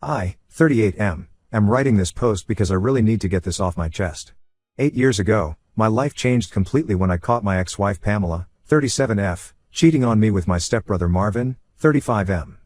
I, 38M, am writing this post because I really need to get this off my chest. 8 years ago, my life changed completely when I caught my ex-wife Pamela, 37F, cheating on me with my stepbrother Marvin, 35M.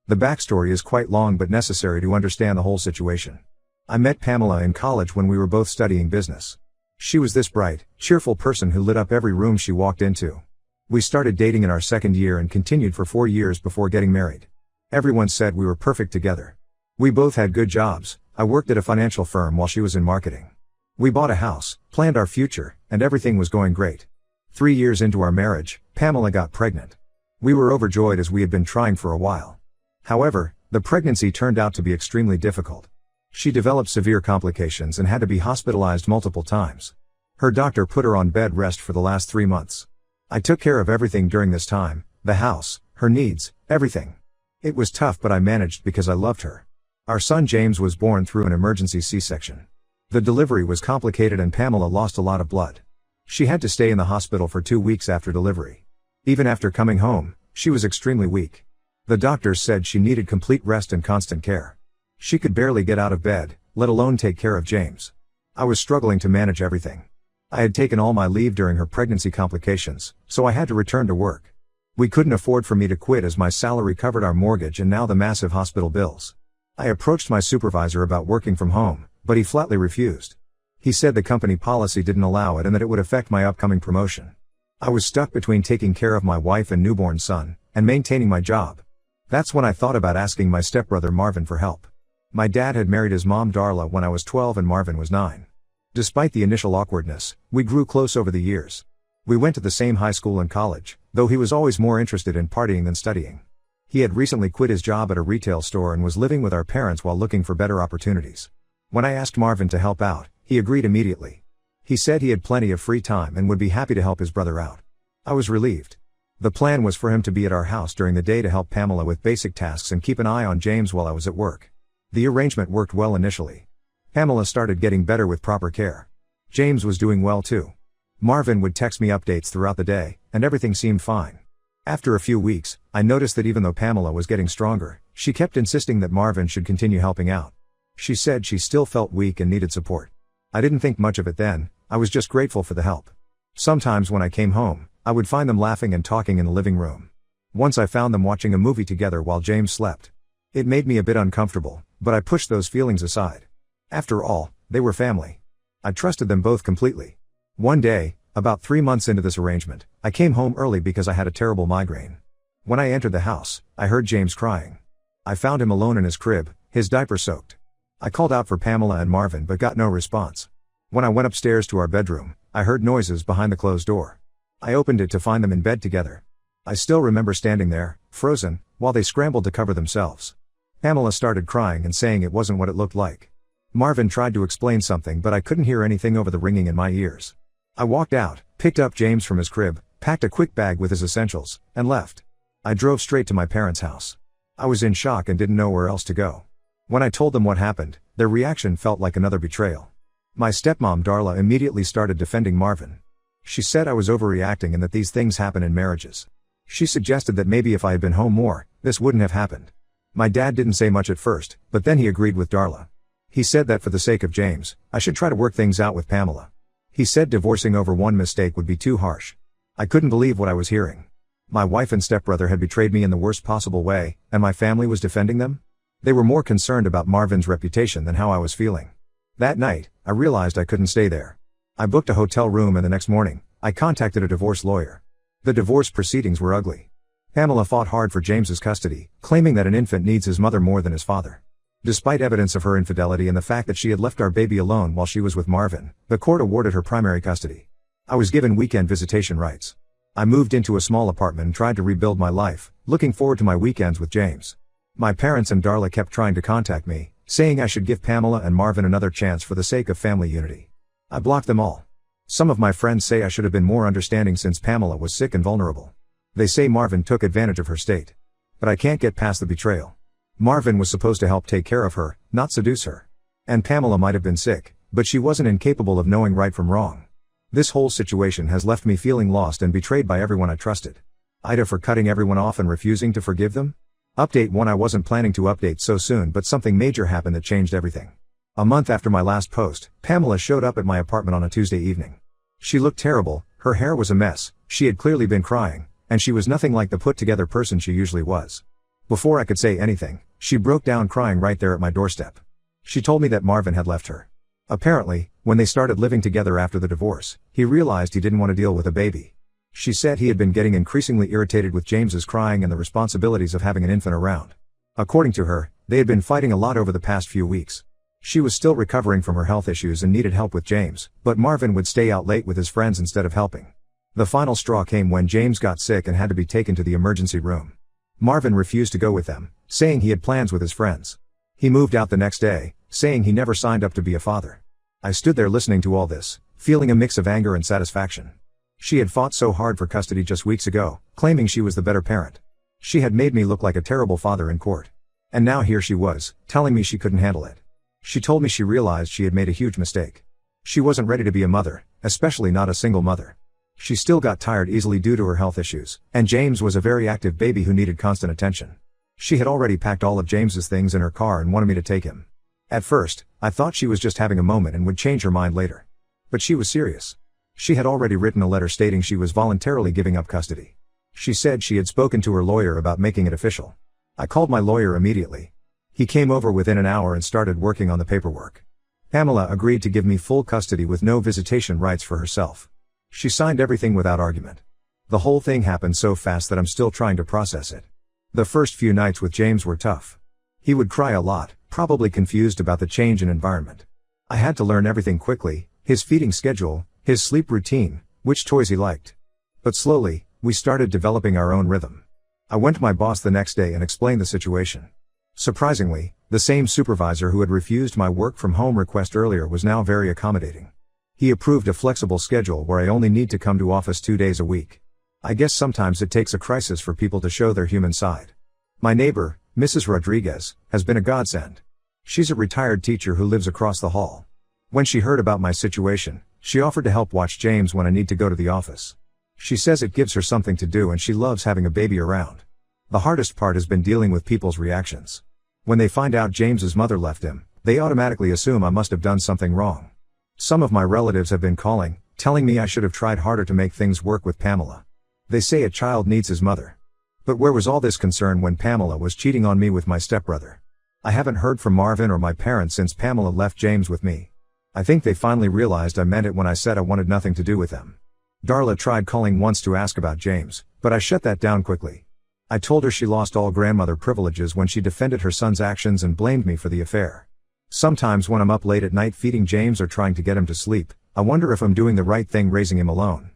The backstory is quite long but necessary to understand the whole situation. I met Pamela in college when we were both studying business. She was this bright, cheerful person who lit up every room she walked into. We started dating in our second year and continued for 4 years before getting married. Everyone said we were perfect together. We both had good jobs. I worked at a financial firm while she was in marketing. We bought a house, planned our future, and everything was going great. 3 years into our marriage, Pamela got pregnant. We were overjoyed as we had been trying for a while. However, the pregnancy turned out to be extremely difficult. She developed severe complications and had to be hospitalized multiple times. Her doctor put her on bed rest for the last 3 months. I took care of everything during this time, the house, her needs, everything. It was tough but I managed because I loved her. Our son James was born through an emergency C-section. The delivery was complicated and Pamela lost a lot of blood. She had to stay in the hospital for 2 weeks after delivery. Even after coming home, she was extremely weak. The doctors said she needed complete rest and constant care. She could barely get out of bed, let alone take care of James. I was struggling to manage everything. I had taken all my leave during her pregnancy complications, so I had to return to work. We couldn't afford for me to quit as my salary covered our mortgage and now the massive hospital bills. I approached my supervisor about working from home, but he flatly refused. He said the company policy didn't allow it and that it would affect my upcoming promotion. I was stuck between taking care of my wife and newborn son, and maintaining my job. That's when I thought about asking my stepbrother Marvin for help. My dad had married his mom Darla when I was 12 and Marvin was 9. Despite the initial awkwardness, we grew close over the years. We went to the same high school and college, though he was always more interested in partying than studying. He had recently quit his job at a retail store and was living with our parents while looking for better opportunities. When I asked Marvin to help out, he agreed immediately. He said he had plenty of free time and would be happy to help his brother out. I was relieved. The plan was for him to be at our house during the day to help Pamela with basic tasks and keep an eye on James while I was at work. The arrangement worked well initially. Pamela started getting better with proper care. James was doing well too. Marvin would text me updates throughout the day, and everything seemed fine. After a few weeks, I noticed that even though Pamela was getting stronger, she kept insisting that Marvin should continue helping out. She said she still felt weak and needed support. I didn't think much of it then, I was just grateful for the help. Sometimes when I came home, I would find them laughing and talking in the living room. Once I found them watching a movie together while James slept. It made me a bit uncomfortable, but I pushed those feelings aside. After all, they were family. I trusted them both completely. One day, about 3 months into this arrangement, I came home early because I had a terrible migraine. When I entered the house, I heard James crying. I found him alone in his crib, his diaper soaked. I called out for Pamela and Marvin but got no response. When I went upstairs to our bedroom, I heard noises behind the closed door. I opened it to find them in bed together. I still remember standing there, frozen, while they scrambled to cover themselves. Pamela started crying and saying it wasn't what it looked like. Marvin tried to explain something but I couldn't hear anything over the ringing in my ears. I walked out, picked up James from his crib, packed a quick bag with his essentials, and left. I drove straight to my parents' house. I was in shock and didn't know where else to go. When I told them what happened, their reaction felt like another betrayal. My stepmom Darla immediately started defending Marvin. She said I was overreacting and that these things happen in marriages. She suggested that maybe if I had been home more, this wouldn't have happened. My dad didn't say much at first, but then he agreed with Darla. He said that for the sake of James, I should try to work things out with Pamela. He said divorcing over one mistake would be too harsh. I couldn't believe what I was hearing. My wife and stepbrother had betrayed me in the worst possible way, and my family was defending them? They were more concerned about Marvin's reputation than how I was feeling. That night, I realized I couldn't stay there. I booked a hotel room and the next morning, I contacted a divorce lawyer. The divorce proceedings were ugly. Pamela fought hard for James's custody, claiming that an infant needs his mother more than his father. Despite evidence of her infidelity and the fact that she had left our baby alone while she was with Marvin, the court awarded her primary custody. I was given weekend visitation rights. I moved into a small apartment and tried to rebuild my life, looking forward to my weekends with James. My parents and Darla kept trying to contact me, saying I should give Pamela and Marvin another chance for the sake of family unity. I blocked them all. Some of my friends say I should have been more understanding since Pamela was sick and vulnerable. They say Marvin took advantage of her state. But I can't get past the betrayal. Marvin was supposed to help take care of her, not seduce her. And Pamela might have been sick, but she wasn't incapable of knowing right from wrong. This whole situation has left me feeling lost and betrayed by everyone I trusted. Ida for cutting everyone off and refusing to forgive them? Update 1. I wasn't planning to update so soon, but something major happened that changed everything. A month after my last post, Pamela showed up at my apartment on a Tuesday evening. She looked terrible, her hair was a mess, she had clearly been crying, and she was nothing like the put-together person she usually was. Before I could say anything, she broke down crying right there at my doorstep. She told me that Marvin had left her. Apparently, when they started living together after the divorce, he realized he didn't want to deal with a baby. She said he had been getting increasingly irritated with James's crying and the responsibilities of having an infant around. According to her, they had been fighting a lot over the past few weeks. She was still recovering from her health issues and needed help with James, but Marvin would stay out late with his friends instead of helping. The final straw came when James got sick and had to be taken to the emergency room. Marvin refused to go with them, saying he had plans with his friends. He moved out the next day, saying he never signed up to be a father. I stood there listening to all this, feeling a mix of anger and satisfaction. She had fought so hard for custody just weeks ago, claiming she was the better parent. She had made me look like a terrible father in court. And now here she was, telling me she couldn't handle it. She told me she realized she had made a huge mistake. She wasn't ready to be a mother, especially not a single mother. She still got tired easily due to her health issues, and James was a very active baby who needed constant attention. She had already packed all of James's things in her car and wanted me to take him. At first, I thought she was just having a moment and would change her mind later. But she was serious. She had already written a letter stating she was voluntarily giving up custody. She said she had spoken to her lawyer about making it official. I called my lawyer immediately. He came over within an hour and started working on the paperwork. Pamela agreed to give me full custody with no visitation rights for herself. She signed everything without argument. The whole thing happened so fast that I'm still trying to process it. The first few nights with James were tough. He would cry a lot, probably confused about the change in environment. I had to learn everything quickly, his feeding schedule, his sleep routine, which toys he liked. But slowly, we started developing our own rhythm. I went to my boss the next day and explained the situation. Surprisingly, the same supervisor who had refused my work from home request earlier was now very accommodating. He approved a flexible schedule where I only need to come to office 2 days a week. I guess sometimes it takes a crisis for people to show their human side. My neighbor, Mrs. Rodriguez, has been a godsend. She's a retired teacher who lives across the hall. When she heard about my situation, she offered to help watch James when I need to go to the office. She says it gives her something to do and she loves having a baby around. The hardest part has been dealing with people's reactions. When they find out James's mother left him, they automatically assume I must have done something wrong. Some of my relatives have been calling, telling me I should have tried harder to make things work with Pamela. They say a child needs his mother. But where was all this concern when Pamela was cheating on me with my stepbrother? I haven't heard from Marvin or my parents since Pamela left James with me. I think they finally realized I meant it when I said I wanted nothing to do with them. Darla tried calling once to ask about James, but I shut that down quickly. I told her she lost all grandmother privileges when she defended her son's actions and blamed me for the affair. Sometimes when I'm up late at night feeding James or trying to get him to sleep, I wonder if I'm doing the right thing raising him alone.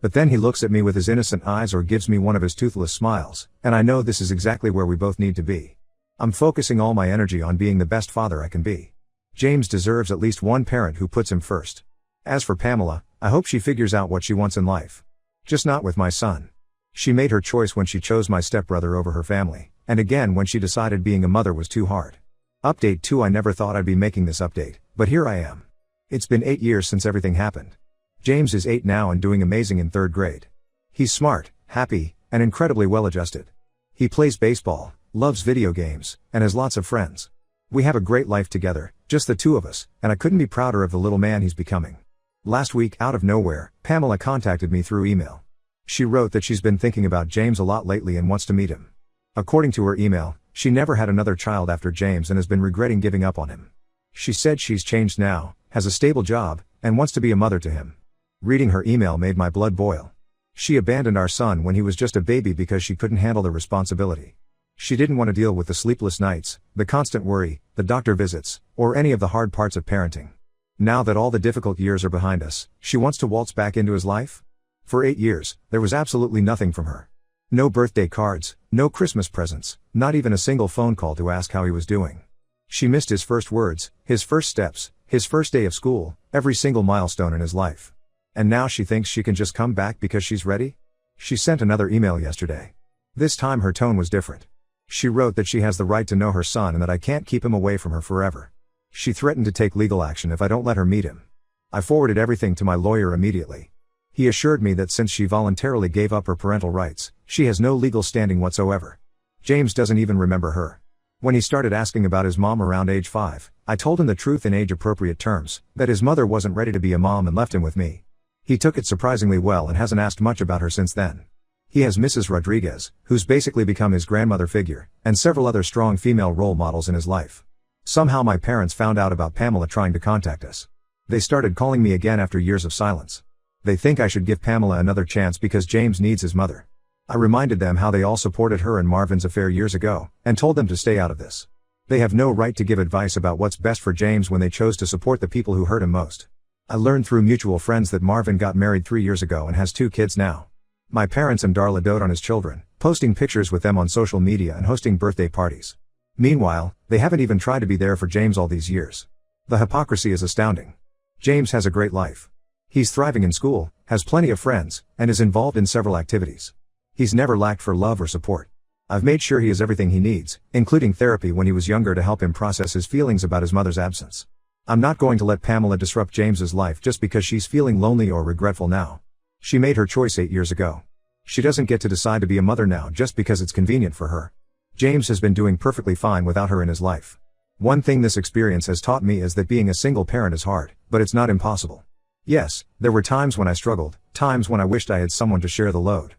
But then he looks at me with his innocent eyes or gives me one of his toothless smiles, and I know this is exactly where we both need to be. I'm focusing all my energy on being the best father I can be. James deserves at least one parent who puts him first. As for Pamela, I hope she figures out what she wants in life. Just not with my son. She made her choice when she chose my stepbrother over her family, and again when she decided being a mother was too hard. Update 2. I never thought I'd be making this update, but here I am. It's been 8 years since everything happened. James is 8 now and doing amazing in 3rd grade. He's smart, happy, and incredibly well adjusted. He plays baseball, loves video games, and has lots of friends. We have a great life together, just the two of us, and I couldn't be prouder of the little man he's becoming. Last week, out of nowhere, Pamela contacted me through email. She wrote that she's been thinking about James a lot lately and wants to meet him. According to her email, she never had another child after James and has been regretting giving up on him. She said she's changed now, has a stable job, and wants to be a mother to him. Reading her email made my blood boil. She abandoned our son when he was just a baby because she couldn't handle the responsibility. She didn't want to deal with the sleepless nights, the constant worry, the doctor visits, or any of the hard parts of parenting. Now that all the difficult years are behind us, she wants to waltz back into his life? For 8 years, there was absolutely nothing from her. No birthday cards, no Christmas presents, not even a single phone call to ask how he was doing. She missed his first words, his first steps, his first day of school, every single milestone in his life. And now she thinks she can just come back because she's ready? She sent another email yesterday. This time her tone was different. She wrote that she has the right to know her son and that I can't keep him away from her forever. She threatened to take legal action if I don't let her meet him. I forwarded everything to my lawyer immediately. He assured me that since she voluntarily gave up her parental rights, she has no legal standing whatsoever. James doesn't even remember her. When he started asking about his mom around age 5, I told him the truth in age-appropriate terms, that his mother wasn't ready to be a mom and left him with me. He took it surprisingly well and hasn't asked much about her since then. He has Mrs. Rodriguez, who's basically become his grandmother figure, and several other strong female role models in his life. Somehow my parents found out about Pamela trying to contact us. They started calling me again after years of silence. They think I should give Pamela another chance because James needs his mother. I reminded them how they all supported her and Marvin's affair years ago, and told them to stay out of this. They have no right to give advice about what's best for James when they chose to support the people who hurt him most. I learned through mutual friends that Marvin got married 3 years ago and has 2 kids now. My parents and Darla dote on his children, posting pictures with them on social media and hosting birthday parties. Meanwhile, they haven't even tried to be there for James all these years. The hypocrisy is astounding. James has a great life. He's thriving in school, has plenty of friends, and is involved in several activities. He's never lacked for love or support. I've made sure he has everything he needs, including therapy when he was younger to help him process his feelings about his mother's absence. I'm not going to let Pamela disrupt James's life just because she's feeling lonely or regretful now. She made her choice 8 years ago. She doesn't get to decide to be a mother now just because it's convenient for her. James has been doing perfectly fine without her in his life. One thing this experience has taught me is that being a single parent is hard, but it's not impossible. Yes, there were times when I struggled, times when I wished I had someone to share the load.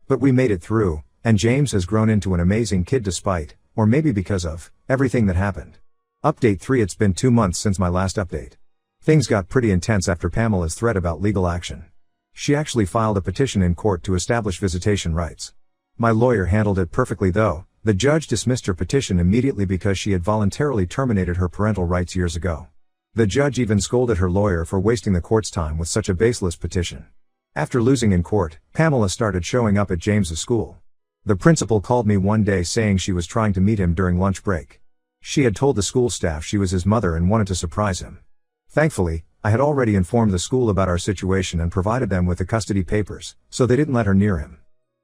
But we made it through, and James has grown into an amazing kid despite, or maybe because of, everything that happened. Update 3. It's been 2 months since my last update. Things got pretty intense after Pamela's threat about legal action. She actually filed a petition in court to establish visitation rights. My lawyer handled it perfectly though. The judge dismissed her petition immediately because she had voluntarily terminated her parental rights years ago. The judge even scolded her lawyer for wasting the court's time with such a baseless petition. After losing in court, Pamela started showing up at James's school. The principal called me one day saying she was trying to meet him during lunch break. She had told the school staff she was his mother and wanted to surprise him. Thankfully, I had already informed the school about our situation and provided them with the custody papers, so they didn't let her near him.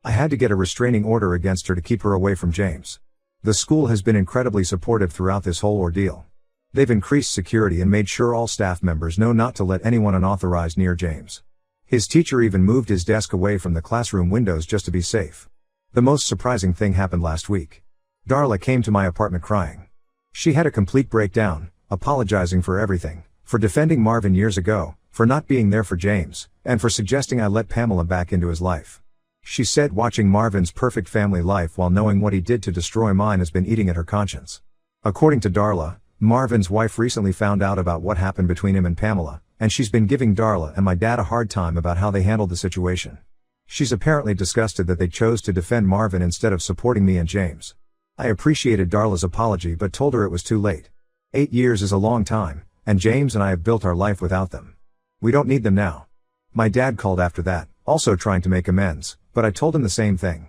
I had to get a restraining order against her to keep her away from James. The school has been incredibly supportive throughout this whole ordeal. They've increased security and made sure all staff members know not to let anyone unauthorized near James. His teacher even moved his desk away from the classroom windows just to be safe. The most surprising thing happened last week. Darla came to my apartment crying. She had a complete breakdown, apologizing for everything, for defending Marvin years ago, for not being there for James, and for suggesting I let Pamela back into his life. She said watching Marvin's perfect family life while knowing what he did to destroy mine has been eating at her conscience. According to Darla, Marvin's wife recently found out about what happened between him and Pamela, and she's been giving Darla and my dad a hard time about how they handled the situation. She's apparently disgusted that they chose to defend Marvin instead of supporting me and James. I appreciated Darla's apology but told her it was too late. 8 years is a long time, and James and I have built our life without them. We don't need them now. My dad called after that, also trying to make amends, but I told him the same thing.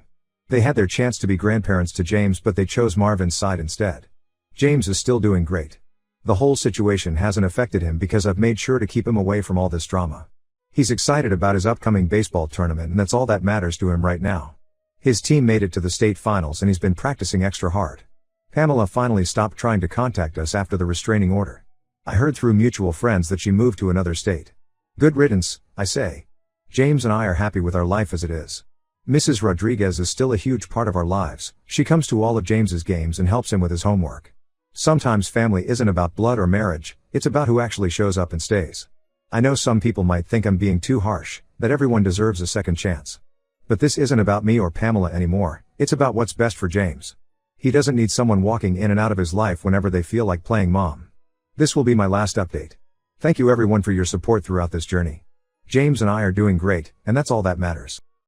They had their chance to be grandparents to James but they chose Marvin's side instead. James is still doing great. The whole situation hasn't affected him because I've made sure to keep him away from all this drama. He's excited about his upcoming baseball tournament and that's all that matters to him right now. His team made it to the state finals and he's been practicing extra hard. Pamela finally stopped trying to contact us after the restraining order. I heard through mutual friends that she moved to another state. Good riddance, I say. James and I are happy with our life as it is. Mrs. Rodriguez is still a huge part of our lives. She comes to all of James's games and helps him with his homework. Sometimes family isn't about blood or marriage, it's about who actually shows up and stays. I know some people might think I'm being too harsh, that everyone deserves a second chance. But this isn't about me or Pamela anymore, it's about what's best for James. He doesn't need someone walking in and out of his life whenever they feel like playing mom. This will be my last update. Thank you everyone for your support throughout this journey. James and I are doing great, and that's all that matters.